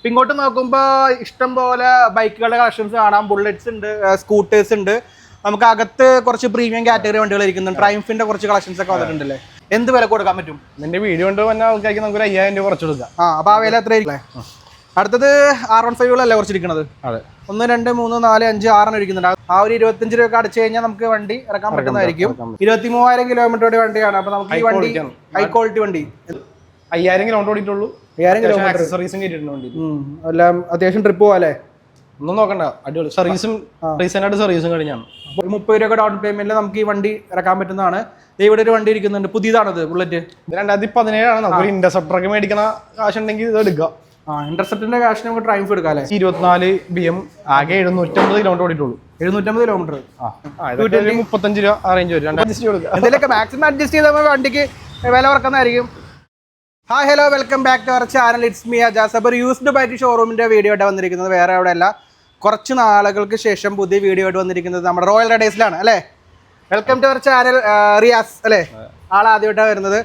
ഇങ്ങോട്ട് നോക്കുമ്പോൾ ഇഷ്ടം പോലെ ബൈക്കുകളുടെ കളക്ഷൻസ് കാണാം. ബുള്ളറ്റ്സ് ഉണ്ട്, സ്കൂട്ടേഴ്സ് ഉണ്ട്. നമുക്ക് അകത്ത് കുറച്ച് പ്രീമിയം കാറ്റഗറി വണ്ടികൾ ഇരിക്കുന്നുണ്ട്. ട്രയംഫിന്റെ കുറച്ച് കളക്ഷൻസ് ഒക്കെ വന്നിട്ടുണ്ടല്ലേ. എന്ത് വില കൊടുക്കാൻ പറ്റും? നിന്റെ വീഡിയോ കൊണ്ട് വന്ന ആൾക്കാർക്ക് നമുക്ക് 5000 രൂപ കുറച്ച് കൊടുക്കാം. അപ്പോൾ ആ വില എത്രയായിരിക്കും? അടുത്തത് R15 കുറച്ചിരിക്കുന്നത്. അതെ, 1 2 3 4 5 6 ഇരിക്കുന്നുണ്ട്. ആ ഒരു 25 രൂപ അടച്ചു കഴിഞ്ഞാൽ നമുക്ക് വണ്ടി ഇറക്കാൻ പറ്റുന്നതായിരിക്കും. 23,000 കിലോമീറ്റർ വണ്ടിയാണ്. അപ്പൊ നമുക്ക് ഈ വണ്ടി ഹൈ ക്വാളിറ്റി വണ്ടി 5000 കിലോമീറ്റർ ഓടിയിട്ടുള്ളൂ. 5000 കിലോമീറ്റർ സർവീസും കേട്ടിട്ടുണ്ട്. എല്ലാം അത്യാവശ്യം ട്രിപ്പ് പോകാല്ലേ? ഒന്നും നോക്കണ്ട, അടിപൊളി സർവീസും റീസെന്റ് ആയിട്ട് സർവീസും കഴിഞ്ഞാണ്. 30 രൂപ ഡൗൺ പേയ്മെന്റിൽ നമുക്ക് ഈ വണ്ടി ഇറക്കാൻ പറ്റുന്നതാണ്. ഇവിടെ ഒരു വണ്ടി ഇരിക്കുന്നുണ്ട്, പുതിയതാണത്, ബുള്ളറ്റ്. 2017 നമുക്ക് ഇന്റർസെപ്റ്റർ ഒക്കെ മേടിക്കുന്ന കാശുണ്ടെങ്കിൽ ഇത് എടുക്കാം. ഇന്റർസെപ്റ്ററിന്റെ കാശ് നമുക്ക് ട്രയംഫ് എടുക്കാം അല്ലേ? 24 BM ആകെ 750 കിലോമീറ്റർ ഓടിയിട്ടുള്ളൂ. 750 കിലോമീറ്റർ, 35 രൂപ ആ റേഞ്ച് വരും. എന്തെങ്കിലുമൊക്കെ മാക്സിമം അഡ്ജസ്റ്റ് ചെയ്ത് നമ്മൾ വണ്ടിക്ക് വില കുറക്കുന്നതായിരിക്കും. Hi hello, welcome back to our channel. It's me Ajas. അപ്പോൾ യൂസ്ഡ് ബൈക്ക് ഷോറൂമിൻ്റെ വീഡിയോ ആയിട്ട് വന്നിരിക്കുന്നത് വേറെ എവിടെ അല്ല, കുറച്ച് നാളുകൾക്ക് ശേഷം പുതിയ വീഡിയോ ആയിട്ട് വന്നിരിക്കുന്നത് നമ്മുടെ റോയൽ റൈഡേഴ്സിലാണ് അല്ലേ. Welcome to our channel Riyas അല്ലേ, ആളാദ്യമായിട്ടാണ് വരുന്നത്.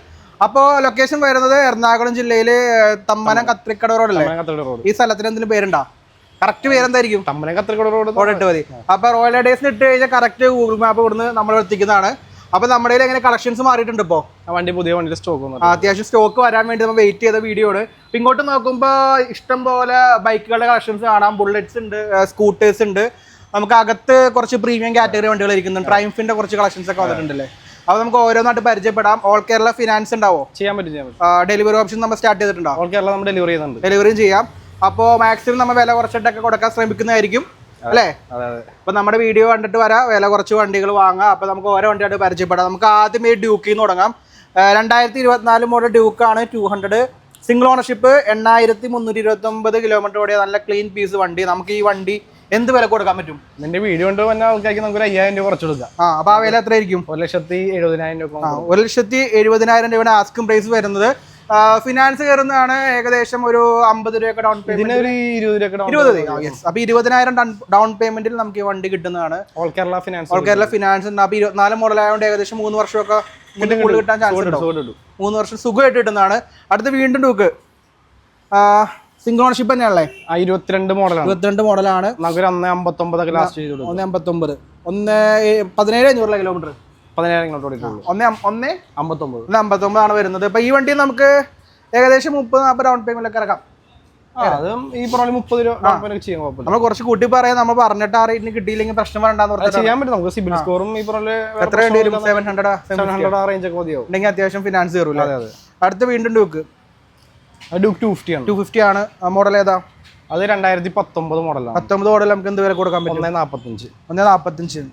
അപ്പോൾ ലൊക്കേഷൻ വരുന്നത് എറണാകുളം ജില്ലയിൽ തമ്മനം കത്രിക്കട റോഡല്ലേ. ഈ സ്ഥലത്തിന് എന്തെങ്കിലും പേരുണ്ടോ? കറക്റ്റ് പേരെന്തായിരിക്കും? തമ്മനം കത്രിക്കട റോഡ് ഇട്ട് മതി. അപ്പോൾ റോയൽ റൈഡേഴ്സിന് ഇട്ട് കഴിഞ്ഞാൽ കറക്റ്റ് ഗൂഗിൾ മാപ്പ് ഇവിടുന്ന് നമ്മൾ എത്തിക്കുന്നതാണ്. അപ്പോൾ നമ്മുടെ കയ്യിൽ എങ്ങനെ കളക്ഷൻസ് മാറിയിട്ടുണ്ട് ഇപ്പോൾ? വണ്ടി പുതിയ വണ്ടിയുടെ സ്റ്റോക്ക് അത്യാവശ്യം സ്റ്റോക്ക് വരാൻ വേണ്ടി നമ്മൾ വെയിറ്റ് ചെയ്ത വീഡിയോ ആണ്. ഇങ്ങോട്ട് നോക്കുമ്പോൾ ഇഷ്ടം പോലെ ബൈക്കുകളുടെ കളക്ഷൻസ് കാണാം. ബുള്ളറ്റ്സ് ഉണ്ട്, സ്കൂട്ടേഴ്സ് ഉണ്ട്. നമുക്ക് അകത്ത് കുറച്ച് പ്രീമിയം കാറ്റഗറി വണ്ടികൾ ഇരിക്കുന്നുണ്ട്. ട്രയംഫിന്റെ കുറച്ച് കളക്ഷൻസ് ഒക്കെ വന്നിട്ടുണ്ടല്ലേ. അപ്പോൾ നമുക്ക് ഓരോന്നായിട്ട് പരിചയപ്പെടാം. ഓൾ കേരള ഫിനാൻസ് ഉണ്ടാവോ? ചെയ്യാൻ പറ്റും. ഡെലിവറി ഓപ്ഷൻ നമ്മൾ സ്റ്റാർട്ട് ചെയ്തിട്ടുണ്ടോ? ഓൾ കേരള നമ്മൾ ഡെലിവറി ചെയ്യുന്നുണ്ട്. ഡെലിവറിയും ചെയ്യാം. അപ്പോൾ മാക്സിമം നമ്മൾ വില കുറച്ചിട്ടൊക്കെ കൊടുക്കാൻ ശ്രമിക്കുന്നതായിരിക്കും അല്ലേ. അപ്പൊ നമ്മുടെ വീഡിയോ കണ്ടിട്ട് വരാം, വില കുറച്ച് വണ്ടികൾ വാങ്ങാം. അപ്പൊ നമുക്ക് ഓരോ വണ്ടിയായിട്ട് പരിചയപ്പെടാം. നമുക്ക് ആദ്യം ഈ ഡ്യൂക്കിൽ നിന്ന് തുടങ്ങാം. 2024 മോഡൽ ഡ്യൂക്കാണ്. 200 സിംഗിൾ ഓണർഷിപ്പ്, 8329 കിലോമീറ്റർ ഓടിയ നല്ല ക്ലീൻ പീസ് വണ്ടി. നമുക്ക് ഈ വണ്ടി എന്ത് വില കൊടുക്കാൻ പറ്റും? നിന്റെ വീഡിയോ കൊണ്ട് വന്ന ആൾക്കാർക്ക് നമുക്ക് 5000 രൂപ കുറച്ച് കൊടുക്കാം. അപ്പൊ ആ വില എത്രയായിരിക്കും? 1,70,000 രൂപ. 1,70,000 രൂപയാണ് ആസ്കിംഗ് പ്രൈസ് വരുന്നത്. ഫിനാൻസ് കയറുന്നതാണ് ഏകദേശം ഒരു 50 രൂപ ഡൗൺ പേയ്മെന്റ്. 20. അപ്പൊ 20,000 ഡൗൺ പേയ്മെന്റിൽ നമുക്ക് ഈ വണ്ടി കിട്ടുന്നതാണ്. All Kerala finance. All Kerala finance ഉണ്ട്. അപ്പൊ 24 മോഡൽ ആയതുകൊണ്ട് ഏകദേശം 3 വർഷമൊക്കെ കിട്ടാൻ ചാൻസ് ഉണ്ട്. 3 വർഷം സുഖമായിട്ട് കിട്ടുന്നതാണ്. അടുത്ത് വീണ്ടും ഡ്യൂക്ക് സിംഗിൾ ഓണർഷിപ്പ് തന്നെയാണല്ലേ. 22 മോഡലാണ്. 22 മോഡലാണ്. നമുക്ക് 1,59 ലാസ്റ്റ് ചെയ്തു. 1,59 17,500 കിലോമീറ്റർ. 10,000 കിലോമീറ്റർ ഓടിയിട്ടുള്ളൂ. 1,59 ആണ് വരുന്നത്. ഇപ്പൊ ഈ വണ്ടി നമുക്ക് ഏകദേശം 30-40 ഡൗൺ പേയ്മെന്റ് ഒക്കെ ഇറക്കാം. അതും ഈ പറഞ്ഞ 30 രൂപ ചെയ്യാൻ കുഴപ്പമില്ല. നമ്മൾ കുറച്ച് കൂട്ടി പറയാം. നമ്മൾ പറഞ്ഞിട്ട് ആ റേറ്റിന് കിട്ടിയില്ലെങ്കിൽ പ്രശ്നം വരണ്ടാന്ന് ചെയ്യാൻ പറ്റും. നമുക്ക് സിബിൽ സ്കോറും ഈ പറഞ്ഞ എത്ര വേണ്ടി വരും? 700 ആ റേഞ്ച് ഒക്കെ മതിയാവും. ഉണ്ടെങ്കിൽ അത്യാവശ്യം ഫിനാൻസ് കയറൂല. അടുത്ത് വീണ്ടും ഡ്യൂക്ക്. ഡ്യൂക്ക് 250 ആണ്. 250 ആണ്. മോഡൽ ഏതാ? അത് 2019 മോഡലാണ്. 19 മോഡൽ നമുക്ക് എന്ത് വില കൊടുക്കാൻ പറ്റും? 1,45.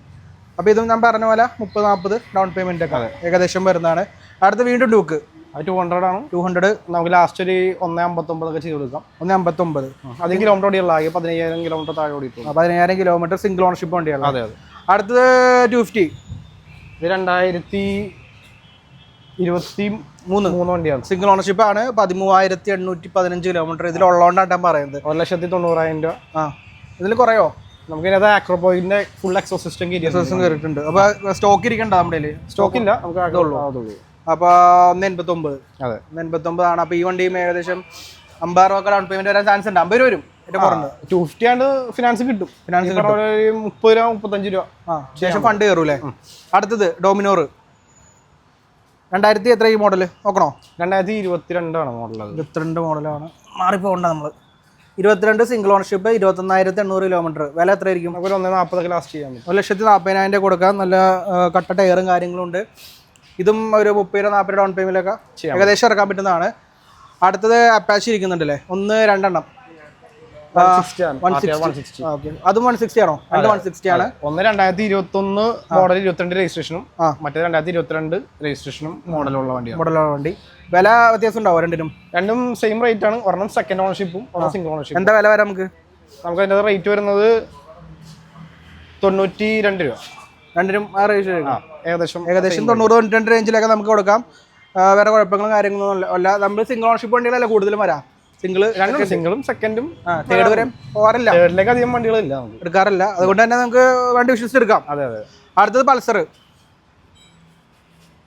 അപ്പൊ ഇതും ഞാൻ പറഞ്ഞ പോലെ 30-40 ഡൗൺ പേയ്മെന്റ് ഒക്കെ ഏകദേശം വരുന്നതാണ്. അടുത്ത് വീണ്ടും ഡ്യൂക്ക്. അത് 200 ആണ്. 200 നമുക്ക് ലാസ്റ്റ് ഒരു 1,59 ഒക്കെ ചെയ്ത് കൊടുക്കാം. 1,59. അതിന് കിലോമീറ്റർ ഓടിയുള്ള 15,000 കിലോമീറ്റർ താഴെ ഓടിയിട്ടുള്ളൂ. 15,000 കിലോമീറ്റർ സിംഗിൾ ഓണർഷിപ്പ് വണ്ടിയാണ്. അതെ അതെ. അടുത്തത് 250. ഇത് 2023 വണ്ടിയാണ്. സിംഗിൾ ഓണർഷിപ്പ് ആണ്. 13,815 കിലോമീറ്റർ ഇതിലുള്ളതുകൊണ്ടാണ് ഞാൻ പറയുന്നത്. 1,90,000 രൂപ. ഇതിൽ കുറയോ? നമുക്ക് ഇതിനകത്ത് ആക്രോപോയിന്റെ ഫുൾ എക്സോസ് സിസ്റ്റം കയറിയിട്ടുണ്ട്. അപ്പൊ സ്റ്റോക്ക് ഇരിക്കണ്ട നമ്മുടെ സ്റ്റോക്ക് ഇല്ല. നമുക്ക് അപ്പൊ 1,89. അതെ, 1,89 ആണ്. അപ്പൊ ഈ വണ്ടിയും ഏകദേശം 50 രൂപ ഡൗൺ പേയ്മെന്റ് വരാൻ ചാൻസ് ഉണ്ട്. 50 രൂപ വരും. 250 ആണ് ഫിനാൻസ് കിട്ടും. 30 രൂപ 35 രൂപ ശേഷം ഫണ്ട് കയറൂലേ. അടുത്തത് ഡോമിനോർ 2000 എത്ര ഈ മോഡൽ നോക്കണോ? 2022 ആണ് മോഡൽ. 22 മോഡലാണ്. മാറിപ്പോകണ്ട നമ്മൾ. 22 സിംഗിൾ ഓണർഷിപ്പ്, 21,800 കിലോമീറ്റർ. വില എത്രയായിരിക്കും? 1,40,000 ലാസ്റ്റ് ചെയ്യാൻ പറ്റും. 1,40,000 കൊടുക്കാം. നല്ല കട്ട ടയറും കാര്യങ്ങളും ഉണ്ട്. ഇതും ഒരു 30-40 ഡൗൺ പേയ്മെന്റിലൊക്കെ ഏകദേശം ഇറക്കാൻ പറ്റുന്നതാണ്. അടുത്തത് അപ്പാച്ചി ഇരിക്കുന്നുണ്ടല്ലേ, 1-2 160. അതും 160 ആണോ? 160 ആണ്. 2021 മോഡൽ 22 രജിസ്ട്രേഷനും മറ്റേ 2022 രജിസ്ട്രേഷനും മോഡലുള്ള വണ്ടി. വില വ്യത്യാസം ഉണ്ടാവും രണ്ടും സെയിം റേറ്റ് ആണ്. ഒരെണ്ണം സെക്കൻഡ് ഓണർഷിപ്പും സിംഗിൾ ഓണർഷിപ്പ്. എന്താ വില വരാം നമുക്ക്? അതിന്റെ റേറ്റ് വരുന്നത് 92 രൂപ. രണ്ടിനും ആ റേറ്റ് ഏകദേശം 90-92 റേഞ്ചിലൊക്കെ നമുക്ക് കൊടുക്കാം. വേറെ കുഴപ്പങ്ങളും കാര്യങ്ങളൊന്നും അല്ല. നമ്മൾ സിംഗിൾ ഓണർഷിപ്പ് വണ്ടികളല്ല കൂടുതലും വരാം. സിംഗിളും സെക്കൻഡും തേർഡ് വരെ പോകാറില്ല. തേർഡിലേക്ക് അധികം വണ്ടികളില്ല, എടുക്കാറില്ല. അതുകൊണ്ട് തന്നെ നമുക്ക് വണ്ടി വിശ്വസിച്ചെടുക്കാം. അതെ അതെ. അടുത്തത് പൾസർ.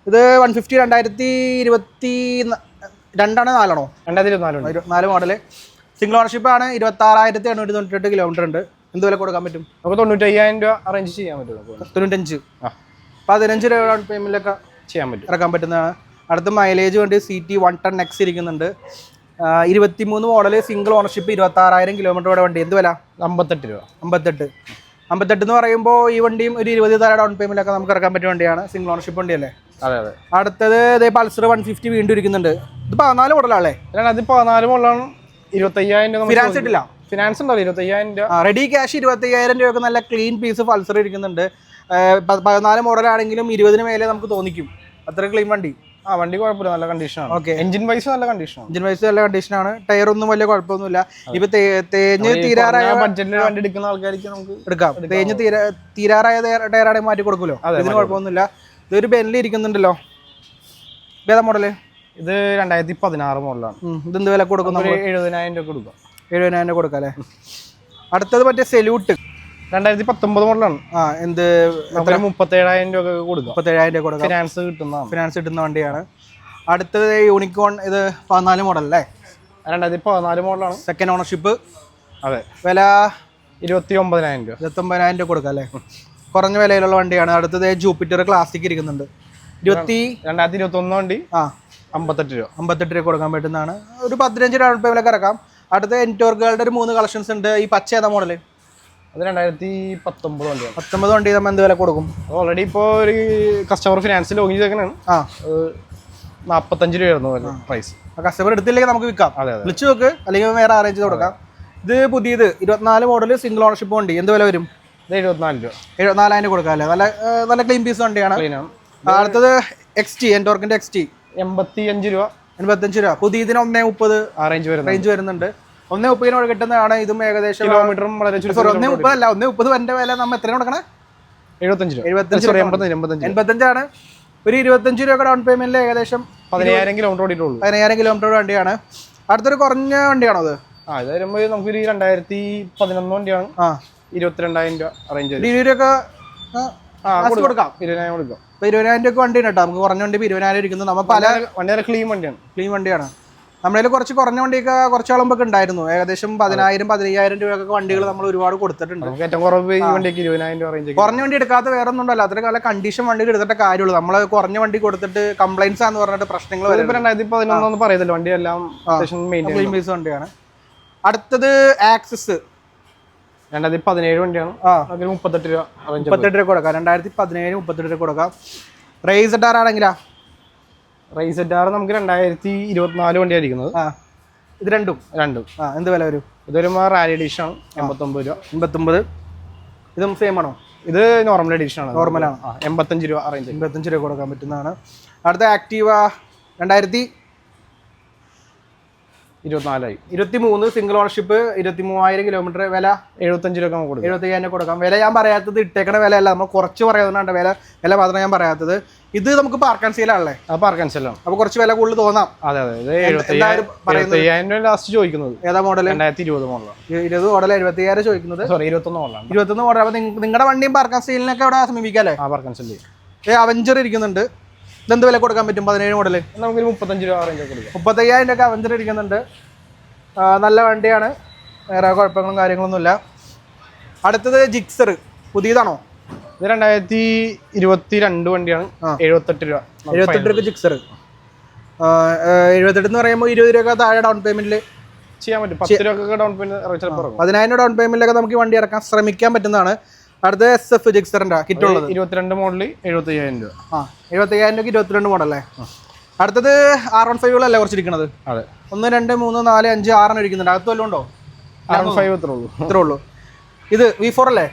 ഇത് 150 2022 4 2024 മോഡല്. സിംഗിൾ ഓണർഷിപ്പ് ആണ്. 26,898 കിലോമീറ്റർ ഉണ്ട്. എന്ത് വില കൊടുക്കാൻ പറ്റും? നമുക്ക് 95,000 രൂപ അറേഞ്ച് ചെയ്യാൻ പറ്റും. 95. 15 രൂപ ഡൗൺ പേയ്മെന്റിലൊക്കെ ചെയ്യാൻ പറ്റും, ഇറക്കാൻ പറ്റുന്നതാണ്. അടുത്ത മൈലേജ് വേണ്ടി CT 110X ഇരിക്കുന്നുണ്ട്. 23 മോഡൽ സിംഗിൾ ഓണർഷിപ്പ് 26,000 കിലോമീറ്റർ വണ്ടി. എന്ത് വില? 58 രൂപ. 58 എന്ന് പറയുമ്പോൾ ഈ വണ്ടിയും ഒരു 20 താഴെ ഡൗൺ പേയ്മെന്റിലൊക്കെ നമുക്ക് ഇറക്കാൻ പറ്റിയ വണ്ടിയാണ്. സിംഗിൾ ഓണർഷിപ്പ് വണ്ടിയല്ലേ? അതെ അതെ. അടുത്തത് ഇതേ പൾസർ 150 വീണ്ടും ഇരിക്കുന്നുണ്ട്. ഇത് 14 മോഡലാണല്ലേ? അത് 14 മോഡലാണ്. 25,000 രൂപ ഫിനാൻസ് ഇട്ടില്ല. ഫിനാൻസ് ഉണ്ടോ? 25,000 രൂപ റെഡി ക്യാഷ് 25,000 രൂപയൊക്കെ നല്ല ക്ലീൻ പീസ് പൾസർ ഇരിക്കുന്നുണ്ട്. 14 മോഡലാണെങ്കിലും 20 മേലെ നമുക്ക് തോന്നിക്കും. അത്ര ക്ലീൻ വണ്ടി. വണ്ടി കുഴപ്പമില്ല, നല്ല കണ്ടീഷനാണ്. ഓക്കെ, എഞ്ചിൻ വൈസ് നല്ല കണ്ടീഷനാണ്. എഞ്ചിൻ വൈസ് നല്ല കണ്ടീഷനാണ്. ടയർ ഒന്നും വലിയ കുഴപ്പമൊന്നുമില്ല. ഇപ്പൊ തേഞ്ഞ് തീരാറായ ബഡ്ജറ്റിൽ വണ്ടി എടുക്കുന്ന ആൾക്കാർക്ക് നമുക്ക് എടുക്കാം. തേഞ്ഞ് തീരാറായ ടയറാണെങ്കിൽ മാറ്റി കൊടുക്കുമല്ലോ, ഇതിന് കുഴപ്പമൊന്നുമില്ല. ഇതൊരു ബെന്റിൽ ഇരിക്കുന്നുണ്ടല്ലോ. ഏതാ മോഡല്? ഇത് 2016 മോഡലാണ്. ഇതെന്ത് വില കൊടുക്കും? 70,000 രൂപ കൊടുക്കാം. 70,000 രൂപ കൊടുക്കാം അല്ലേ? അടുത്തത് മറ്റേ സെല്യൂട്ട് 2019 മോഡലാണ്. എന്ത് 37,000 രൂപ കൊടുക്കാം. 37,000 രൂപ കൊടുക്കാം. ഫിനാൻസ് കിട്ടുന്ന വണ്ടിയാണ്. അടുത്തത് യൂണിക്കോൺ. ഇത് 14 മോഡൽ അല്ലേ? 2014 മോഡലാണ്. Second ownership. അതെ. വില 29,000 രൂപ. 29,000 രൂപ കൊടുക്കാം അല്ലേ? കുറഞ്ഞ വിലയിലുള്ള വണ്ടിയാണ്. അടുത്തത് ജൂപ്പിറ്റർ ക്ലാസിക് ഇരിക്കുന്നുണ്ട്. 2021 വണ്ടി. 58 രൂപ. 58 രൂപ കൊടുക്കാൻ പറ്റുന്നതാണ്. ഒരു 15 ഡൗൺ പേയ്മെന്റിലൊക്കെ ഇറക്കാം. അടുത്ത എൻറ്റോർക്കുകളുടെ ഒരു 3 കളക്ഷൻസ് ഉണ്ട്. ഈ പച്ച ഏതാ മോഡല്? അത് 2019 വണ്ടിയാണ്. 19 വണ്ടി നമ്മൾ എന്ത് വില കൊടുക്കും? ഓൾറെഡി ഇപ്പോൾ ഒരു കസ്റ്റമർ ഫിനാൻസിൽ ലോഗിൻ ചെയ്തേക്കാണ്. 45 രൂപയായിരുന്നു പ്രൈസ്. കസ്റ്റമർ എടുത്തില്ലെങ്കിൽ നമുക്ക് വിൽക്കാം. അതെ അതെ. വിളിച്ചു നോക്ക്, അല്ലെങ്കിൽ വേറെ അറേഞ്ച് ചെയ്ത് കൊടുക്കാം. ഇത് പുതിയത് 24 മോഡൽ സിംഗിൾ ഓണർഷിപ്പ് വണ്ടി. എന്ത് വില വരും? 74 രൂപ. 74,000 കൊടുക്കാം അല്ലേ? നല്ല ക്ലീൻ പീസ് വണ്ടിയാണ്. അടുത്തത് XT, എൻറ്റോർക്കിന്റെ XT 85 രൂപ. 85 രൂപ. പുതിയതിന് 130 റേഞ്ച് വരുന്നുണ്ട്. 130 കിട്ടുന്നതാണ്. ഇതും ഏകദേശം കിലോമീറ്ററും വളരെ 130 അല്ല, 130 വന്റെ വില നമ്മൾ എത്ര കൊടുക്കണേ? 75 രൂപ. 85 ആണ്. ഒരു 25 രൂപ ഡൗൺ പേയ്മെന്റിൽ ഏകദേശം 10,000 കിലോമീറ്റർ ഓടിയിട്ടുള്ളൂ. 10,000 കിലോമീറ്റർ വണ്ടിയാണ്. അടുത്തൊരു കുറഞ്ഞ വണ്ടിയാണോ അത്? ഇത് വരുമ്പോൾ നമുക്കൊരു 2011 വണ്ടിയാണ്. 22,000 രൂപ റേഞ്ച്. 20 രൂപ കൊടുക്കാം. 20,000 കൊടുക്കാം. 20,000 രൂപ വണ്ടി ഉണ്ട് കേട്ടോ. നമുക്ക് കുറഞ്ഞ വണ്ടി 20,000 ഇരിക്കുന്നു. നമ്മൾ പല വണ്ടി ക്ലീൻ വണ്ടിയാണ്. നമ്മളതിൽ കുറച്ച് കുറഞ്ഞ വണ്ടിയൊക്കെ കുറച്ച് ആളുമ്പൊക്കെ ഉണ്ടായിരുന്നു. ഏകദേശം 10,000-15,000 രൂപയൊക്കെ വണ്ടികൾ നമ്മൾ ഒരുപാട് കൊടുത്തിട്ടുണ്ട്. ഏറ്റവും കുറവ് ഈ വണ്ടിക്ക് 20,000 രൂപ റേഞ്ച്. കുറഞ്ഞ വണ്ടി എടുക്കാത്ത വേറെ ഒന്നും ഉണ്ടല്ലോ. അത്ര നല്ല കണ്ടീഷൻ വണ്ടി എടുത്തിട്ട് കാര്യമുള്ളൂ. നമ്മൾ കുറഞ്ഞ വണ്ടി കൊടുത്തിട്ട് കംപ്ലൈൻസ് ആണെന്ന് പറഞ്ഞിട്ട് പ്രശ്നങ്ങൾ 2011 പറയുന്നില്ല. വണ്ടി എല്ലാം പീസ് വണ്ടിയാണ്. അടുത്തത് ആക്സസ് 2017 വണ്ടിയാണ്. 38 രൂപ. 38 രൂപ കൊടുക്കാം. 2017 38 രൂപ കൊടുക്കാം. റേസ് ആണെങ്കിലാ റൈസ് നമുക്ക് 2024 വണ്ടിയായിരിക്കുന്നത്. ഇത് രണ്ടും എന്ത് വില വരും? ഇതൊരു റാലി എഡിഷൻ ആണ്. 89 രൂപ. 89. ഇതും സെയിം ആണോ? ഇത് നോർമൽ എഡിഷൻ ആണ്. നോർമലാണ്. 85 രൂപ അറേഞ്ച്. 85 രൂപ കൊടുക്കാൻ പറ്റുന്നതാണ്. അടുത്ത ആക്റ്റീവ 2023 സിംഗിൾ ഓണർഷിപ്പ് 23,000 കിലോമീറ്റർ. വില 75 രൂപ നമുക്ക് കൊടുക്കാം. 75,000 കൊടുക്കാം. വില ഞാൻ പറയാത്തത് ഇട്ടേക്കണ വില അല്ല, നമ്മൾ കുറച്ച് പറയുന്നുണ്ട്. വില മാത്രമേ ഞാൻ പറയാത്തത്. ഇത് നമുക്ക് പാർക്ക് ആൻഡ് സെയിലാണല്ലേ? പാർക്ക് ആൻഡ് സെയിലാണ്. അപ്പോൾ കുറച്ച് വില കൂടുതൽ തോന്നാം. അതെ അതെ. 75,000 രൂപ ലാസ്റ്റ് ചോദിക്കുന്നത്. ഏതാ മോഡൽ? 2020 മോഡലാണ്. 20 മോഡൽ 75,000 ചോദിക്കുന്നത്. 21 മോഡലാണ്. 21 മോഡൽ. അപ്പോൾ നിങ്ങളുടെ വണ്ടിയും പാർക്ക് ആൻഡ് സെയിലിനൊക്കെ അവിടെ സമീപിക്കാം അല്ലേ? Park and sale. അവഞ്ചർ ഇരിക്കുന്നുണ്ട്. ഇതെന്ത് വില കൊടുക്കാൻ പറ്റും? 17 മോഡൽ നമുക്കൊരു 35 രൂപ റേഞ്ച് കൊടുക്കാം. 35,000 രൂപ അവഞ്ചർ ഇരിക്കുന്നുണ്ട്. നല്ല വണ്ടിയാണ്. വേറെ കുഴപ്പങ്ങളും കാര്യങ്ങളൊന്നുമില്ല. അടുത്തത് ജിക്സർ പുതിയതാണോ? ഇത് 2022 വണ്ടിയാണ്. 78 രൂപ. 78 രൂപ ജിക്സർ. 78 എന്ന് പറയുമ്പോൾ 20 രൂപ താഴെ ഡൗൺ പേയ്മെന്റിൽ ചെയ്യാൻ പറ്റും. 10 രൂപ ഡൗൺ പേയ്മെന്റ്. 10,000 ഡൗൺ പേയ്മെന്റിലൊക്കെ നമുക്ക് വണ്ടി ഇറക്കാൻ ശ്രമിക്കാൻ പറ്റുന്നതാണ്. അടുത്ത SF ജിക്സറിന്റെ കിറ്റുള്ളത് 22 മോഡല് 75,000 രൂപ. 75,000 രൂപ 22 മോഡലേ. അടുത്തത് R15 കുറച്ചിരിക്കുന്നത്. അതെ. 1 2 3 4 5 6 ഇരിക്കുന്നുണ്ട്. അകത്ത് വല്ലതും ഉണ്ടോ? ഇത്രേ ഉള്ളൂ. ഇത് V4 അല്ലേ?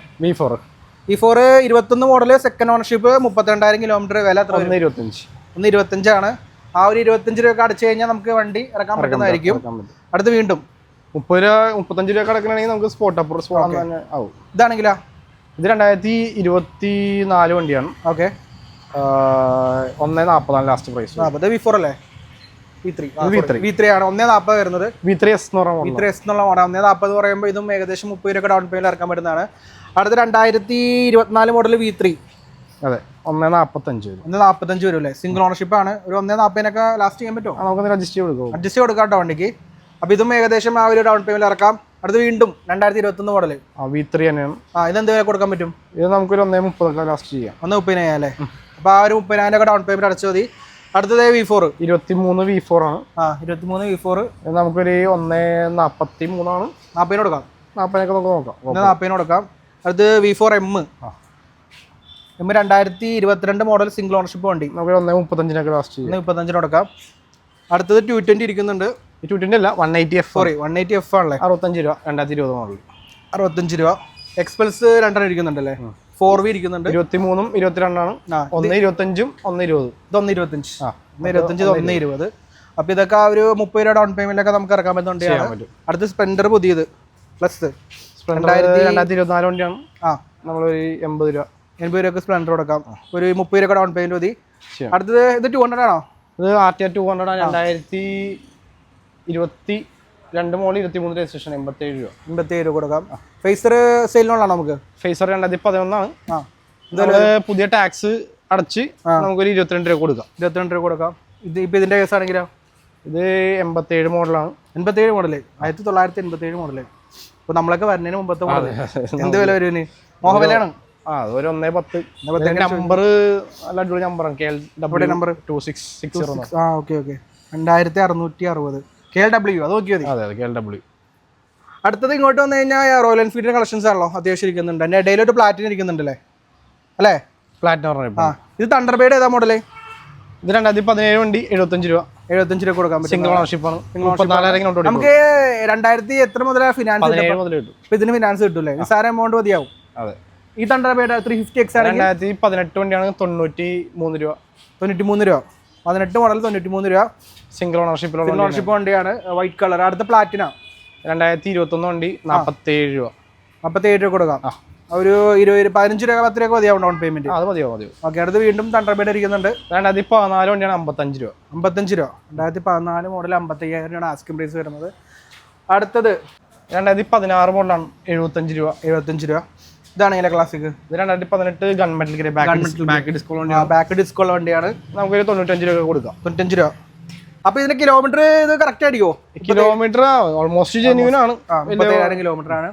V4 21 model second ownership 32,000 kilometre. വില 125 ആണ്. ആ ഒരു 25 രൂപ അടച്ചു കഴിഞ്ഞാൽ നമുക്ക് വണ്ടി ഇറക്കാൻ പറ്റുന്നതായിരിക്കും. അടുത്ത് വീണ്ടും 35 രൂപ കിടക്കണമെങ്കിൽ നമുക്ക് സ്പോട്ട് ആവും. ഇതാണെങ്കിലാ ഇത് 2024 വണ്ടിയാണ്. ഓക്കെ. 140 last price. V4 അല്ലേ? V3 ആണ്. 140 വരുന്നത്. V3S എന്നുള്ള മോഡൽ. 140 പറയുമ്പോൾ ഇതും ഏകദേശം 30 രൂപ ഡൗൺ പേയ്മെന്റ് ഇറക്കാൻ പറ്റുന്നതാണ്. അടുത്ത 2024 മോഡൽ V3. അതെ. 145 വരും അല്ലേ? സിംഗിൾ ഓണർഷിപ്പ് ആണ്. ഒരു 140 ലാസ്റ്റ് ചെയ്യാൻ പറ്റുമോ? നമുക്ക് അഡ്ജസ്റ്റ് ചെയ്ത് കൊടുക്കാം കേട്ടോ വണ്ടിക്ക്. അപ്പോൾ ഇതും ഏകദേശം ആ ഒരു ഡൗൺ പേയ്മെന്റ് ഇറക്കാം. അടുത്ത് വീണ്ടും 2021 മോഡൽ V3 തന്നെയാണ്. ഇതെന്ത് വില കൊടുക്കാൻ പറ്റും? ഇത് നമുക്കൊരു 1.30 ലാസ്റ്റ് ചെയ്യാം. 1.30 അല്ലേ? അപ്പോൾ ആ ഒരു 30,000 ഡൗൺ പേയ്മെന്റ് അടച്ചു മതി. അടുത്തത് V4 23 V4 ആണ്. 23 V4 നമുക്കൊരു 1.43 ആണ്. 40 കൊടുക്കാം. 40 നോക്കാം. 40 കൊടുക്കാം. അടുത്ത് V4 M 2022 model single ownership വണ്ടി നമുക്ക് 1.35 ലാസ്റ്റ് ചെയ്യാം. 1.35 കൊടുക്കാം. അടുത്തത് 220 ഇരിക്കുന്നുണ്ട്. 220 അല്ല 180F. 180F ആണല്ലേ? 65 രൂപ 2020 മോഡൽ. 65 രൂപ. എക്സ്പൾസ് 2 ഇരിക്കുന്നുണ്ടല്ലേ? 4V ഇരിക്കുന്നുണ്ട്. 23 22 ആണ്. 1.25 1.20. ഇത് 1.25. 1.25 1.20. അപ്പോൾ ഇതൊക്കെ ആ ഒരു 30 രൂപ ഡൗൺ പേയ്മെന്റ് ഒക്കെ നമുക്ക് ഇറക്കാൻ പറ്റുന്നുണ്ട്. അടുത്ത് സ്പ്ലെൻഡർ പുതിയത് പ്ലസ് 2024 വണ്ടിയാണ്. നമ്മളൊരു 80 രൂപക്ക് സ്പ്ലെൻഡർ കൊടുക്കാം. ഒരു 30 രൂപ ഡൗൺ പേയ്മെന്റ് മതി. അടുത്തത് ഇത് 200 ആണോ? ഇത് RTR 200 ആണ്. 2022 മോഡൽ 23 രജിസ്ട്രേഷൻ 87 രൂപ. 87 രൂപ കൊടുക്കാം. ഫേസർ സെയിലിനുള്ളതാണ് നമുക്ക്. ഫേസർ 2011 ആണ്. ഇതുപോലെ പുതിയ ടാക്സ് അടച്ച് നമുക്കൊരു 22 രൂപ കൊടുക്കാം. 22 രൂപ കൊടുക്കാം. ഇത് ഇപ്പം ഇതിന്റെ കേസ് ആണെങ്കിലോ? ഇത് 87 മോഡലാണ്. 87 മോഡല് 1987 മോഡല്. അപ്പോൾ നമ്മളൊക്കെ വരുന്നതിന് മുമ്പത്തെ മോഡൽ എന്ത് വില വരും? മോഹവിലയാണ്. അതൊരു 1.10. നമ്പർ നല്ല അടിപൊളി നമ്പറാണ്. KLW number 2660. Okay 2660 KLW. അത് നോക്കിയാൽ മതി. അതെ KLW. അടുത്തത് ഇങ്ങോട്ട് വന്നു കഴിഞ്ഞാൽ റോയൽ എൻഫീൽഡിന്റെ കളക്ഷൻസ് ആണല്ലോ അത്യാവശ്യം ഇരിക്കുന്നുണ്ട്. എൻ്റെ ഇടയിൽ ഒരു പ്ലാറ്റിനം ഇരിക്കുന്നുണ്ടല്ലേ? അല്ലേ? പ്ലാറ്റിനം. ഇത് തണ്ടർബേഡ് ഏതാ മോഡല്? ഇത് 2017 വണ്ടി 75 രൂപ. 75 രൂപ കൊടുക്കാൻ പറ്റും. സിംഗിൾ ഓണർഷിപ്പ് ആണ്. 34,000 നമുക്ക് 2000 എത്ര മുതൽ ഫിനാൻസ്? 17 മുതൽ കിട്ടും. ഇപ്പൊ ഇതിന് ഫിനാൻസ് കിട്ടൂലേ? നിസാര എമൗണ്ട് മതിയാവും. അതെ. ഈ തണ്ടർബേഡ് 350X ആണെങ്കിൽ 2018 വണ്ടിയാണ് 93 രൂപ. 93 രൂപ. 18 മോഡൽ 93 രൂപ. സിംഗിൾ ഓണർഷിപ്പ് വണ്ടിയാണ്. White colour. അടുത്ത പ്ലാറ്റിന 2021 വണ്ടി 47 രൂപ. 47 രൂപ കൊടുക്കാം. ഒരു 15 രൂപ 10 രൂപ മതിയാവും ഡൗൺ പേയ്മെന്റ്. അത് മതിയോ? ഓക്കെ. അടുത്ത് വീണ്ടും തണ്ടർബേഡ് ഇരിക്കുന്നുണ്ട്. 2014 വണ്ടിയാണ് 55 രൂപ. 55 രൂപ. 2014 മോഡൽ 55,000 രൂപയാണ് ആസ്കിംഗ് പ്രൈസ് വരുന്നത്. അടുത്തത് 2016 മോഡലാണ് 75 രൂപ. 75 രൂപ. ഇതാണ് ഇതിലെ ക്ലാസിക്. ഇത് 2018 ഗൺമെറ്റൽ ബാക്ക് ഡിസ്കോ വണ്ടിയാണ്. നമുക്കൊരു 95 രൂപ കൊടുക്കാം. 95 രൂപ. അപ്പൊ ഇതിന്റെ കിലോമീറ്റർ ഇത് കറക്റ്റ് അടിക്കോ? കിലോമീറ്റർ ഓൾമോസ്റ്റ് ജെന്യൂൻ ആണ്. 37,000 കിലോമീറ്റർ ആണ്.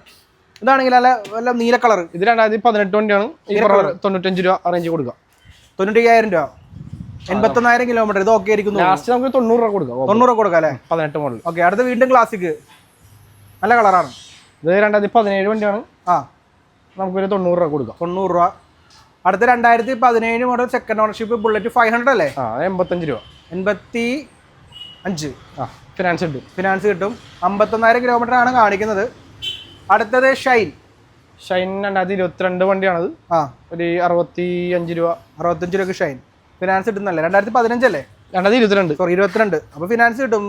ഇതാണെങ്കിൽ നല്ല നീല കളർ. ഇത് 2018 വണ്ടിയാണ്. 95 രൂപ അറേഞ്ച് കൊടുക്കാം. 95,000 രൂപ. 81,000 കിലോമീറ്റർ. ഇത് ഓക്കെ ആയിരിക്കും. ലാസ്റ്റ് നമുക്ക് 90 രൂപ കൊടുക്കാം. 90 രൂപ കൊടുക്കാം അല്ലേ? 18 മോഡൽ. ഓക്കെ. അടുത്ത വീണ്ടും ക്ലാസിക് നല്ല കളറാണ്. ഇത് 2017 വണ്ടിയാണ്. നമുക്കൊരു 90 രൂപ കൊടുക്കാം. 90 രൂപ. അടുത്ത 2017 മോഡൽ സെക്കൻഡ് ഓണർഷിപ്പ് ബുള്ളറ്റ് 500 അല്ലേ? 85 രൂപ. 85. ഫിനാൻസ് കിട്ടും. 51,000 കിലോമീറ്റർ ആണ് കാണിക്കുന്നത്. അടുത്തത് ഷൈൻ 2022 വണ്ടിയാണത്. ഒരു 65 രൂപ. 65 രൂപക്ക് ഷൈൻ ഫിനാൻസ് കിട്ടുന്നല്ലേ? 2015 അല്ലേ? 2022. സോറി 22. അപ്പോൾ ഫിനാൻസ് കിട്ടും.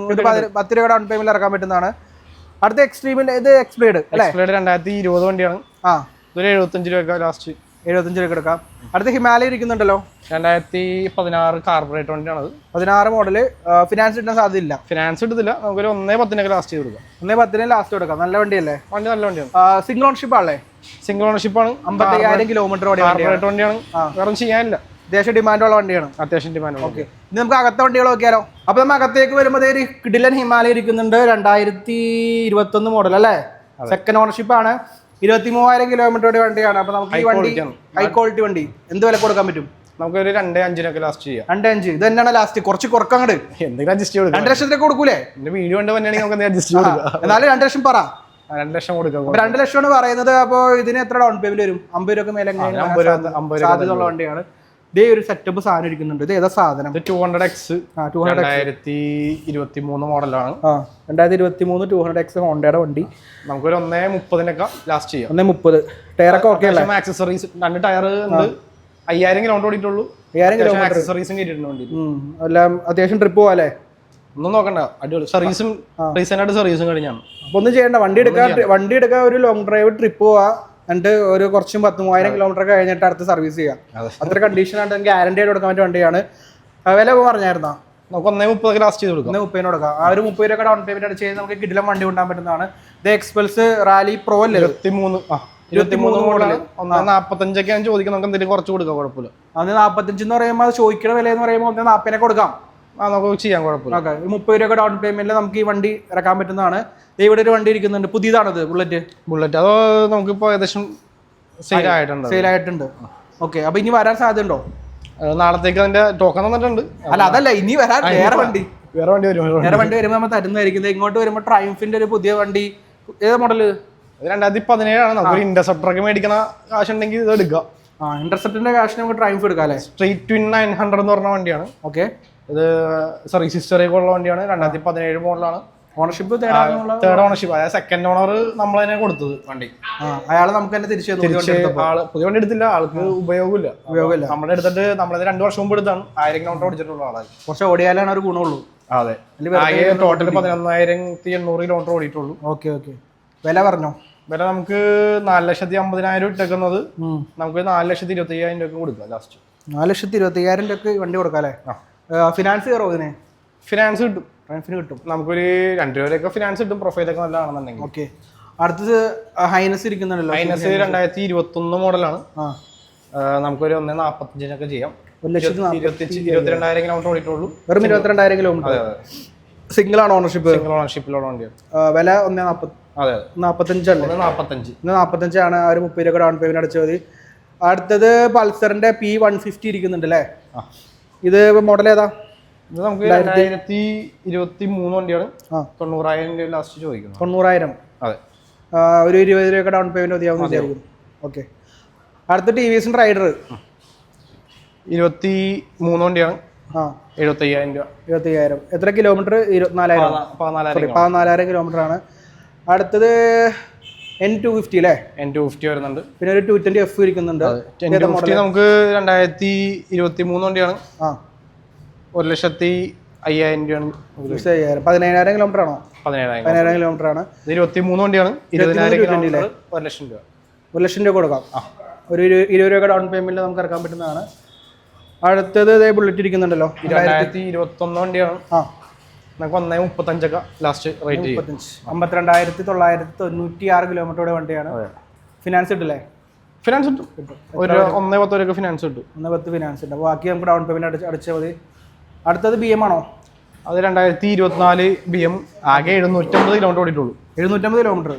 10 രൂപ ഡൗൺ പേയ്മെന്റ് ഇറക്കാൻ പറ്റുന്നതാണ്. അടുത്ത എക്സ്ട്രീമിന്റെ ഇത് എക്സ്പ്ലേഡ് 2020 വണ്ടിയാണ്. ഇതൊരു 75 രൂപ ലാസ്റ്റ്. 75 രൂപ എടുക്കാം. അടുത്ത ഹിമാലയ ഇരിക്കുന്നുണ്ടല്ലോ. 2016 കാർബറേറ്റ് വണ്ടിയാണത്. 16 മോഡല്. ഫിനാൻസ് കിട്ടാൻ സാധ്യതയില്ല. ഫിനാൻസ് കിട്ടത്തില്ല. നമുക്കൊരു 1.10 ലാസ്റ്റ് ചെയ്ത് കൊടുക്കാം. 1.10 ലാസ്റ്റ് കൊടുക്കാം. നല്ല വണ്ടിയല്ലേ? വണ്ടി നല്ല വണ്ടിയാണ്. സിംഗിൾ ഓണർഷിപ്പ് ആണല്ലേ? സിംഗിൾ ഓണർഷിപ്പ് ആണ്. 55,000 കിലോമീറ്റർ കാർബറേറ്റ് വണ്ടിയാണ്. വേറെ ചെയ്യാനില്ല. അത്യാവശ്യം ഡിമാൻഡുള്ള വണ്ടിയാണ്. അത്യാവശ്യം ഡിമാൻഡ്. ഓക്കെ. ഇനി നമുക്ക് അകത്തെ വണ്ടികൾ നോക്കിയാലോ? അപ്പൊ നമ്മൾ അകത്തേക്ക് വരുമ്പോൾ ഒരു കിഡിലൻ ഹിമാലയ ഇരിക്കുന്നുണ്ട്. 2021 മോഡൽ അല്ലേ? സെക്കൻഡ് ഓണർഷിപ്പ് ആണ്. 23,000 കിലോമീറ്ററുടെ വണ്ടിയാണ്. അപ്പൊ നമുക്ക് ഈ വണ്ടി ഹൈ ക്വാളിറ്റി വണ്ടി എന്ത് വില കൊടുക്കാൻ പറ്റും? നമുക്കൊരു 2.5 ലാസ്റ്റ് ചെയ്യാം. 2.5. ഇത് തന്നെയാണ് ലാസ്റ്റ്. കുറച്ച് കുറക്കങ്ങട് എന്തെങ്കിലും അഡ്ജസ്റ്റ് ചെയ്ത് 2 ലക്ഷത്തിലേക്ക് കൊടുക്കൂലേ? എന്റെ വീഡിയോ കൊണ്ട് തന്നെയാണെങ്കിൽ നമുക്ക് അഡ്ജസ്റ്റ് ചെയ്ത് കൊടുക്കാം. എന്നാലും 2 ലക്ഷം പറ. 2 ലക്ഷം കൊടുക്കാം. 2 ലക്ഷമാണ് പറയുന്നത്. അപ്പോൾ ഇതിന് എത്ര ഡൗൺ പേയ്മെന്റ് വരും? 50 രൂപ മേലെ സാധ്യതയുള്ള വണ്ടിയാണ്. ഇതേ ഒരു സെറ്റപ്പ് സാധനം ഇരിക്കുന്നുണ്ട്. ഇത് ഏതാ സാധനം? 200X 2023 മോഡലാണ്. 2023 200X ഹോണ്ടയുടെ വണ്ടി. നമുക്കൊരു 1.30 ലാസ്റ്റ് ചെയ്യാം. 1.30. ടയറൊക്കെ ഓക്കെ അല്ലേ? ആക്സസറീസ് 2 ടയർ ഉണ്ട്. 5,000 കിലോമീറ്റർ ഓടിയിട്ടുള്ളൂ. 5,000 കിലോമീറ്റർ ആക്സസറീസും കയറ്റിട്ടുണ്ട്. എല്ലാം അത്യാവശ്യം ട്രിപ്പ് പോവാല്ലേ? ഒന്നും നോക്കണ്ട. അടിപൊളി സർവീസും റീസെന്റ് ആയിട്ട് സർവീസും കഴിഞ്ഞാണ്. അപ്പൊ ഒന്നും ചെയ്യണ്ട. വണ്ടി എടുക്കാൻ ഒരു ലോങ് ഡ്രൈവ് ട്രിപ്പ് പോവാ. എന്നിട്ട് ഒരു കുറച്ചും 10,000 കിലോമീറ്റർ കഴിഞ്ഞിട്ട് അടുത്ത് സർവീസ് ചെയ്യാം. അത്ര കണ്ടീഷൻ ആയിട്ട് ഗ്യാരണ്ടി ആയിട്ട് കൊടുക്കാൻ പറ്റിയ വണ്ടിയാണ്. വില പറഞ്ഞായിരുന്നോ? നമുക്ക് 1.30 ലാസ്റ്റ് ചെയ്ത് കൊടുക്കാം. 1.30 കൊടുക്കാം. ആ ഒരു 30 രൂപ ഡൗൺ പേയ്മെന്റ് അടിച്ച് കഴിഞ്ഞാൽ നമുക്ക് കിടിലം വണ്ടി കൊണ്ടാൻ പറ്റുന്നതാണ്. ഇത് എക്സ്പൾസ് റാലി പ്രോ അല്ലേ? 23 മോഡൽ 1.45 ഞാൻ ചോദിക്കാം. നമുക്ക് എന്തെങ്കിലും കുറച്ച് കൊടുക്കാം. കുഴപ്പമില്ല. അത് 45 എന്ന് പറയുമ്പോൾ ചോദിക്കുന്ന വില എന്ന് പറയുമ്പോൾ 1.40 കൊടുക്കാം. നമുക്ക് ചെയ്യാൻ കുഴപ്പമില്ല. ഓക്കെ, 30 രൂപ ഡൗൺ പേയ്മെന്റിൽ നമുക്ക് ഈ വണ്ടി ഇറക്കാൻ പറ്റുന്നതാണ്. ഇവിടെ ഒരു വണ്ടി ഇരിക്കുന്നുണ്ട്, പുതിയതാണത് ബുള്ളറ്റ്. അത് നമുക്കിപ്പോൾ ഏകദേശം സെയിലായിട്ടുണ്ട്. ഓക്കെ, അപ്പൊ ഇനി വരാൻ സാധ്യത ഉണ്ടോ? നാളത്തേക്ക് അതിന്റെ ടോക്കൺ തന്നിട്ടുണ്ട്. അല്ല, അതല്ല, ഇനി വരാൻ വേറെ വണ്ടി വരുമ്പോൾ നമ്മൾ തരുന്നതായിരിക്കും. ഇങ്ങോട്ട് വരുമ്പോൾ ട്രയംഫിന്റെ ഒരു പുതിയ വണ്ടി, ഏത് മോഡല്? 2017 നമുക്ക് ഇന്റർസെപ്റ്ററൊക്കെ മേടിക്കുന്ന കാശുണ്ടെങ്കിൽ ഇത് എടുക്കാം. ഇന്റർസെപ്റ്ററിന്റെ കാശ് നമുക്ക് ട്രയംഫ് എടുക്കാം അല്ലേ? സ്ട്രീറ്റ് ട്വിൻ 900 എന്ന് പറഞ്ഞ വണ്ടിയാണ്. ഓക്കെ, ഇത് സർവീസ് ഹിസ്റ്ററിയൊക്കെ ഉള്ള വണ്ടിയാണ്. 2017 മോഡലാണ്. ഓണർഷിപ്പ് തേർഡ് ഓണർഷിപ്പ്, അതായത് സെക്കൻഡ് ഓണർ നമ്മൾ തന്നെ കൊടുത്തത് വണ്ടി. അയാള് നമുക്ക് തന്നെ തിരിച്ചു ആള് പുതിയ വണ്ടി എടുത്തില്ല, ആൾക്ക് ഉപയോഗമില്ല. നമ്മുടെ എടുത്തിട്ട് നമ്മളത് 2 വർഷം മുമ്പ് എടുത്താണ്. 1000 കിലോമീറ്റർ ഓടിച്ചിട്ടുള്ള ആളാണ്. കുറച്ച് ഓടിയാലാണ് ഒരു ഗുണമുള്ളൂ. അതെ, ടോട്ടൽ 11,800 കിലോമീറ്റർ ഓടിയിട്ടുള്ളൂ. ഓക്കെ, വില പറഞ്ഞോ? വില നമുക്ക് 4,50,000 ഇട്ടേക്കുന്നത് നമുക്ക് 4,25,000 രൂപ കൊടുക്കാം. ലാസ്റ്റ് 4,25,000 രൂപ വണ്ടി കൊടുക്കാം അല്ലേ? ഫിനാൻസ് കയറോ ഇതിന്? ഫിനാൻസ് കിട്ടും, കിട്ടും. നമുക്കൊരു 2 രൂപയൊക്കെ ഫിനാൻസ് കിട്ടും, പ്രൊഫൈലൊക്കെ നല്ലതാണെന്നുണ്ടെങ്കിൽ. ഓക്കെ, അടുത്തത് ഹൈനസ് ഇരിക്കുന്നുണ്ടല്ലോ. ഹൈനസ് 2021 മോഡലാണ്. നമുക്കൊരു 1,45,000 ചെയ്യാം. 22,000 കിലോമീറ്റർ ഓടിയിട്ടുള്ളൂ. വെറും 22,000 കിലോമീറ്റർ. സിംഗിൾ ആണ് ഓണർഷിപ്പ്? സിംഗിൾ ഓണർഷിപ്പിലുള്ള വണ്ടിയാണ്. വില 1,45 ആണ്. ഒരു 30 രൂപ ഡൗൺ പേയ്മെന്റ് അടച്ചാൽ മതി. അടുത്തത് പൾസറിന്റെ P150 ഇരിക്കുന്നുണ്ട് അല്ലേ? ഇത് മോഡൽ ഏതാ? ഇത് നമുക്ക് 2023 വണ്ടിയാണ്. 90,000 രൂപ ലാസ്റ്റ് ചോദിക്കുന്നു. 90,000? അതെ, ഒരു 20 രൂപ ഡൗൺ പേയ്മെന്റ് മതിയാവും വിചാരിക്കുന്നു. ഓക്കെ, അടുത്ത TVS റൈഡർ 23 വണ്ടിയാണ്. 75,000 രൂപ. 75,000. എത്ര കിലോമീറ്റർ? 14,000 കിലോമീറ്റർ ആണ്. അടുത്തത് N250 അല്ലേ? N250 വരുന്നുണ്ട്. പിന്നെ ഒരു 220F ഇരിക്കുന്നുണ്ട്. നമുക്ക് 2023 വണ്ടിയാണ്. 1,05,000 രൂപയാണ്. 17,000 കിലോമീറ്റർ ആണോ? 17,000 കിലോമീറ്റർ ആണ്. 23 വണ്ടിയാണ്. 20,000 കിലോമീറ്റർ, 1,00,000 രൂപ. 1,00,000 രൂപ കൊടുക്കാം. ഒരു 20 രൂപ ഡൗൺ പേയ്മെന്റിൽ നമുക്ക് ഇറക്കാൻ പറ്റുന്നതാണ്. അടുത്തത് ബുള്ളറ്റ് ഇരിക്കുന്നുണ്ടല്ലോ. 2021 വണ്ടിയാണ്. നമുക്ക് 1,35,000 ലാസ്റ്റ് റേറ്റ് ചെയ്യും. 52,996 കിലോമീറ്ററുടെ വണ്ടിയാണ്. ഫിനാൻസ് കിട്ടില്ലേ? ഫിനാൻസ് കിട്ടും. ഒരു 1,10 രൂപ ഫിനാൻസ് കിട്ടും. 1,10 ഫിനാൻസ് ഉണ്ട്. ബാക്കി നമുക്ക് ഡൗൺ പേയ്മെന്റ് അടച്ചാൽ മതി. അടുത്തത് BM ആണോ? അത് 2024 BM. ആകെ 750 കിലോമീറ്റർ ഓടിയിട്ടുള്ളൂ. 750 കിലോമീറ്റർ.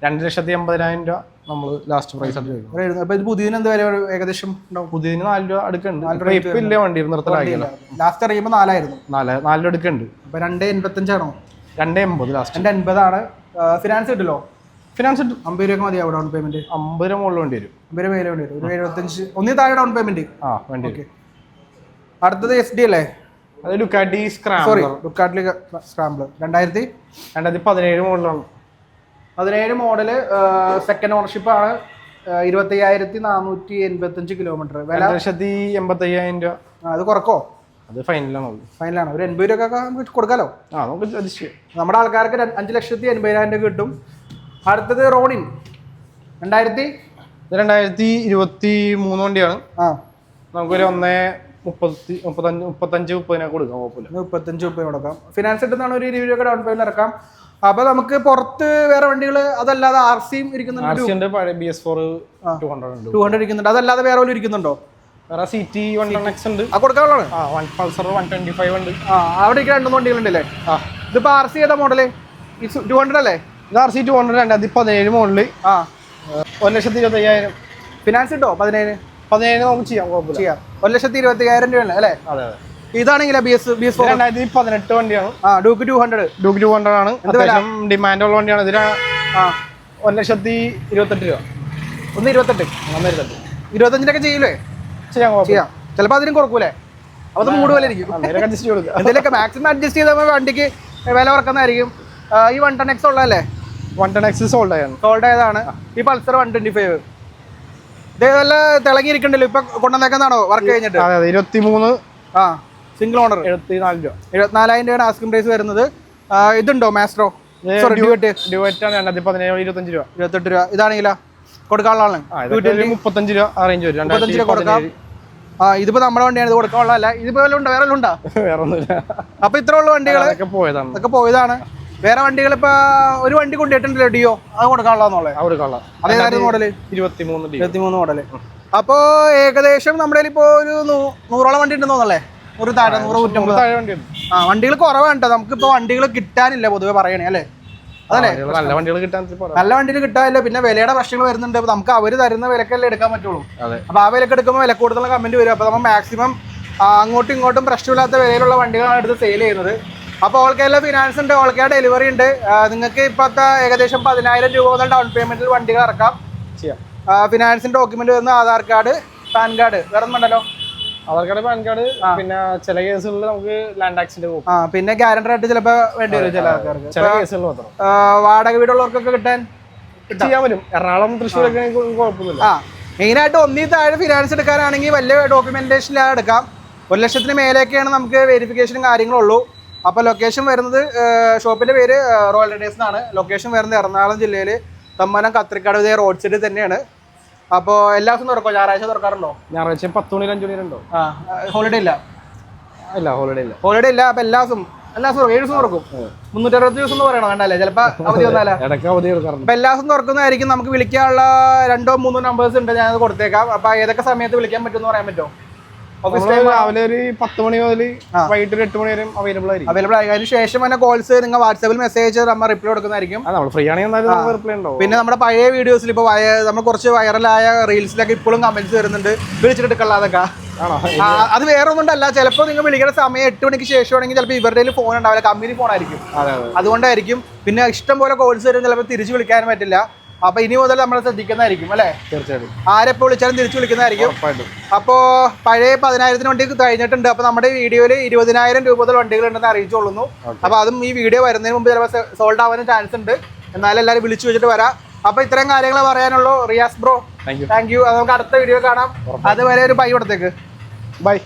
2,80,000 രൂപ നമ്മൾ ലാസ്റ്റ് പ്രൈസ് ആയിട്ട് ചോദിക്കും. അപ്പൊ ഇത് പുതിയതിന് എന്ത് വില ഏകദേശം ഉണ്ടാവും? പുതിയതിന് 4 രൂപ അടുക്കുന്നുണ്ട്. ഇപ്പൊ ഇല്ല വണ്ടി നിർത്തലാക്കില്ല. ലാസ്റ്റ് അറിയുമ്പോൾ 4,000. 4 രൂപ അടുക്കുന്നുണ്ട്. അപ്പൊ 2,85 ആണോ? 2,80 ലാസ്റ്റ്. 2,80 ആണ്. ഫിനാൻസ് കിട്ടില്ലോ? ഫിനാൻസ് കിട്ടും. 50 രൂപ മതിയാവും ഡൗൺ പേയ്മെന്റ്. 50 രൂപ മുകളിൽ വേണ്ടി വരും. 50 രൂപ വേണ്ടി വരും. ഒരു 75 ഒന്നി താഴെ ഡൗൺ പേയ്മെന്റ്. വേണ്ടി. അടുത്തത് SD അല്ലേ? അത് ഡുക്കാട്ടി സ്ക്രാംബ്ലർ. ഡുക്കാട്ടി സ്ക്രാംബ്ലർ 2017 മോഡലാണ്. 17 മോഡല്. സെക്കൻഡ് ഓണർഷിപ്പ് ആണ്. 25,485 കിലോമീറ്റർ. വില 1,85,000 രൂപ. അത് കുറക്കോ? അത് ഫൈനലാണ്. ഫൈനലാണ്. ഒരു 80 രൂപ നമുക്ക് കൊടുക്കാലോ. നമുക്ക് അഡ്ജസ്റ്റ് ചെയ്യാം. നമ്മുടെ ആൾക്കാർക്ക് 5,80,000 രൂപ കിട്ടും. അടുത്തത് റോണിൻ 2023 വണ്ടിയാണ്. നമുക്കൊരു 1,35,30 കൊടുക്കാം. 35 കൊടുക്കാം. ഫിനാൻസ് കിട്ടുന്നതാണ്. ഒരു 20 രൂപ ഡൗൺ പേയ്മെന്റ് ഇറക്കാം. അപ്പൊ നമുക്ക് പുറത്ത് വേറെ വണ്ടികൾ അതല്ലാതെ RCയും ഇരിക്കുന്നുണ്ട്. 200 ഇരിക്കുന്നുണ്ട്. അതല്ലാതെ വേറെ വല്ലതും ഇരിക്കുന്നുണ്ടോ? വേറെ CT 110X ഉണ്ട്. കൊടുക്കാനുള്ളതാണ്. പൾസർ 125 ഉണ്ട്. അവിടെ 2 വണ്ടികളുണ്ടല്ലേ? ഇതിപ്പോ RC ഏതാ മോഡല്? 200 അല്ലേ? ഇത് RC 200 2017 മോഡല്. 1,25,000. ഫിനാൻസ് കിട്ടോ? 17 നമുക്ക് ചെയ്യാം. 1,25,000 രൂപ അല്ലേ? അതെ. ഇതാണെങ്കിലോ BS 2018 വണ്ടിയാണ്. ഡ്യൂക്ക് 200 ആണ്. അത്യാവശ്യം ഡിമാൻഡ് ഉള്ള വണ്ടിയാണ്. ഇതിന് 1,28,000 രൂപ. 1,28. 25 ചെയ്യൂലേ? ചെയ്യാം. ചിലപ്പോൾ അതിനും കുറക്കൂലേ? അപ്പൊ അത് മൂട് പോലെ ഇരിക്കും. എന്തെങ്കിലുമൊക്കെ മാക്സിമം അഡ്ജസ്റ്റ് ചെയ്താൽ വണ്ടിക്ക് വില കുറക്കുന്നതായിരിക്കും. ഈ 110X ഉള്ളതല്ലേ? 110X സോൾഡ് ആയതാണ്. ഈ പൾസർ 125 ഇതേപോലെ തിളങ്ങിയിരിക്കണ്ടല്ലോ ഇപ്പൊ കൊണ്ടുവന്നേക്കുന്നതാണോ വർക്ക് കഴിഞ്ഞിട്ട്? 23. സിംഗിൾ ഓണർ 74 രൂപ. 74,000 രൂപയാണ് ആസ്കിംഗ് പ്രൈസ് വരുന്നത്. ഇതുണ്ടോ മാസ്ട്രോ? ഡ്യുവറ്റ് 2017 രൂപ. 28 രൂപ. ഇതാണെങ്കിലോ കൊടുക്കാനുള്ളതാണ്. 35 രൂപ അറേഞ്ച് വരും. 35 രൂപ കൊടുക്കാം. ഇതിപ്പോ നമ്മുടെ വണ്ടിയാണ്. ഇത് കൊടുക്കാനുള്ളതല്ല. ഇതിപ്പോ ഉണ്ടോ? വേറെ ഉണ്ടോ? വേറെ ഒന്നുമില്ല. അപ്പൊ ഇത്ര ഉള്ള വണ്ടികൾ അതൊക്കെ പോയതാണ്. വേറെ വണ്ടികൾ ഇപ്പൊ ഒരു വണ്ടി കൊണ്ടുപോയിട്ടുണ്ടല്ലോ ഡിയോ. അത് കൊടുക്കാനുള്ളതാണല്ലേ? അതേ മോഡല് 23 മോഡല്. അപ്പോ ഏകദേശം നമ്മുടെ ഇപ്പോ ഒരു 100ഓളം വണ്ടി ഉണ്ടെന്ന് തോന്നല്ലേ? 100 താഴെ 100 150 താഴെ വണ്ടിയുണ്ട്. ആ വണ്ടികൾ കുറവാണ് കേട്ടോ. നമുക്കിപ്പോ വണ്ടികൾ കിട്ടാനില്ല പൊതുവെ പറയണേ അല്ലേ? അതല്ലേ നല്ല വണ്ടികൾ കിട്ടാൻ നല്ല വണ്ടിയിൽ കിട്ടാനില്ല. പിന്നെ വിലയുടെ പ്രശ്നങ്ങൾ വരുന്നുണ്ട്. അപ്പൊ നമുക്ക് അവര് തരുന്ന വിലക്കല്ലേ എടുക്കാൻ പറ്റുള്ളൂ. അതെ. അപ്പൊ ആ വിലക്ക് എടുക്കുമ്പോൾ വില കൂടുതലുള്ള കമന്റ് വരും. അപ്പൊ നമ്മൾ മാക്സിമം അങ്ങോട്ടും ഇങ്ങോട്ടും പ്രശ്നമില്ലാത്ത വിലയിലുള്ള വണ്ടികളാണ് എടുത്ത് സെയിൽ ചെയ്യുന്നത്. അപ്പോൾ ഓൾ കേരള ഫിനാൻസ് ഉണ്ട്, ഓൾ കേരള ഡെലിവറി ഉണ്ട്. നിങ്ങൾക്ക് ഇപ്പോഴത്തെ ഏകദേശം 10,000 രൂപ മുതൽ ഡൗൺ പേയ്മെന്റിൽ വണ്ടികൾ ഇറക്കാം. ഫിനാൻസിന്റെ ഡോക്യുമെന്റ് വരുന്ന ആധാർ കാർഡ്, പാൻ കാർഡ്, വേറെ ഒന്നും ഉണ്ടല്ലോ. ആധാർ കാർഡ്, പാൻ കാർഡ്, പിന്നെ ചില കേസുകളിൽ നമുക്ക് ലാൻഡ് ടാക്സിന്റെ പിന്നെ ഗ്യാരണ്ടർ ആയിട്ട് ചിലപ്പോൾ വേണ്ടി വരും ചില ആൾക്കാർക്ക്. ചില കേസുകളിൽ മാത്രം വാടക വീടുള്ളവർക്കൊക്കെ കിട്ടാൻ ചെയ്യാൻ പറ്റും. എറണാകുളം, തൃശ്ശൂരൊക്കെ കുഴപ്പമൊന്നുമില്ല. മെയിനായിട്ട് 1 താഴെ ഫിനാൻസ് എടുക്കാനാണെങ്കിൽ വലിയ ഡോക്യുമെന്റേഷനിലാണ് എടുക്കാം. 1 ലക്ഷത്തിന് മേലേക്കാണ് നമുക്ക് വെരിഫിക്കേഷനും കാര്യങ്ങളുള്ളൂ. അപ്പോൾ ലൊക്കേഷൻ വരുന്നത് ഷോപ്പിന്റെ പേര് റോയൽ റൈഡേഴ്സ് എന്നാണ്. ലൊക്കേഷൻ വരുന്നത് എറണാകുളം ജില്ലയിൽ തമ്മനം കത്രിക്കാട് ഇതേ റോഡ് സൈഡിൽ തന്നെയാണ്. അപ്പോൾ എല്ലാ ദിവസവും തുറക്കോ? ഞായറാഴ്ച തുറക്കാറുണ്ടോ? ഞായറാഴ്ച 10 മണി 5 മണി ഉണ്ടോ? ഹോളിഡേ ഇല്ല. ഹോളിഡേ ഇല്ല. അപ്പൊ എല്ലാ ദിവസം 7 ദിവസം തുറക്കും. 360 ദിവസം എന്ന് പറയണോ? വേണ്ടല്ലേ, ചിലപ്പോൾ അവധി വന്നാലേ. അപ്പൊ എല്ലാ ദിവസം തുറക്കുന്നതായിരിക്കും. നമുക്ക് വിളിക്കാനുള്ള 2 or 3 നമ്പേഴ്സ് ഉണ്ട്, ഞാനത് കൊടുത്തേക്കാം. അപ്പൊ ഏതൊക്കെ സമയത്ത് വിളിക്കാൻ പറ്റുമെന്ന് പറയാൻ പറ്റുമോ? രാവിലെ ഒരു 10 മണി മുതൽ വൈകിട്ട് 8 മണി വരെ അവൈലബിൾ ആയിരിക്കും. അതിന് ശേഷം തന്നെ കോൾസ് നിങ്ങൾ വാട്സാപ്പിൽ മെസ്സേജ് നമ്മൾ റിപ്ലൈ കൊടുക്കുന്നതായിരിക്കും. ഫ്രീ ആണെങ്കിൽ റിപ്ലൈ ഉണ്ടാവും. പിന്നെ നമ്മുടെ പഴയ വീഡിയോസിൽ ഇപ്പോൾ നമ്മൾ കുറച്ച് വൈറലായ റീൽസിലൊക്കെ ഇപ്പോഴും കമന്റ്സ് വരുന്നുണ്ട്, വിളിച്ചിട്ടെടുക്കല്ലാതൊക്കെ. അത് വേറെ ഒന്നുമല്ല, ചിലപ്പോൾ നിങ്ങൾ വിളിക്കുന്ന സമയം 8 മണിക്ക് ശേഷമാണെങ്കിൽ ചിലപ്പോൾ ഇവരുടെ ഫോൺ ഉണ്ടാവില്ല, കമ്പനി ഫോൺ ആയിരിക്കും. അതുകൊണ്ടായിരിക്കും. പിന്നെ ഇഷ്ടം പോലെ കോൾസ് വരും, ചിലപ്പോൾ തിരിച്ചു വിളിക്കാൻ പറ്റില്ല. അപ്പൊ ഇനി മുതൽ നമ്മൾ ശ്രദ്ധിക്കുന്നതായിരിക്കും അല്ലേ? തീർച്ചയായിട്ടും. ആരെപ്പോ വിളിച്ചാലും തിരിച്ചു വിളിക്കുന്നതായിരിക്കും. അപ്പോ പഴയ 10,000 വണ്ടി കഴിഞ്ഞിട്ടുണ്ട്. അപ്പൊ നമ്മുടെ വീഡിയോയിൽ 20,000 രൂപ മുതൽ വണ്ടികൾ ഉണ്ടെന്ന് അറിയിച്ചോളുന്നു. അപ്പൊ അതും ഈ വീഡിയോ വരുന്നതിന് മുമ്പ് ചിലപ്പോൾ സോൾഡ് ആവാനും ചാൻസ് ഉണ്ട്. എന്നാലും എല്ലാവരും വിളിച്ചു വെച്ചിട്ട് വരാം. അപ്പൊ ഇത്രയും കാര്യങ്ങൾ പറയാനുള്ളൂ. Riyas bro, thank you. നമുക്ക് അടുത്ത വീഡിയോ കാണാം. അതുവരെ ഒരു ബൈ കൊടുത്തേക്ക്. ബൈ.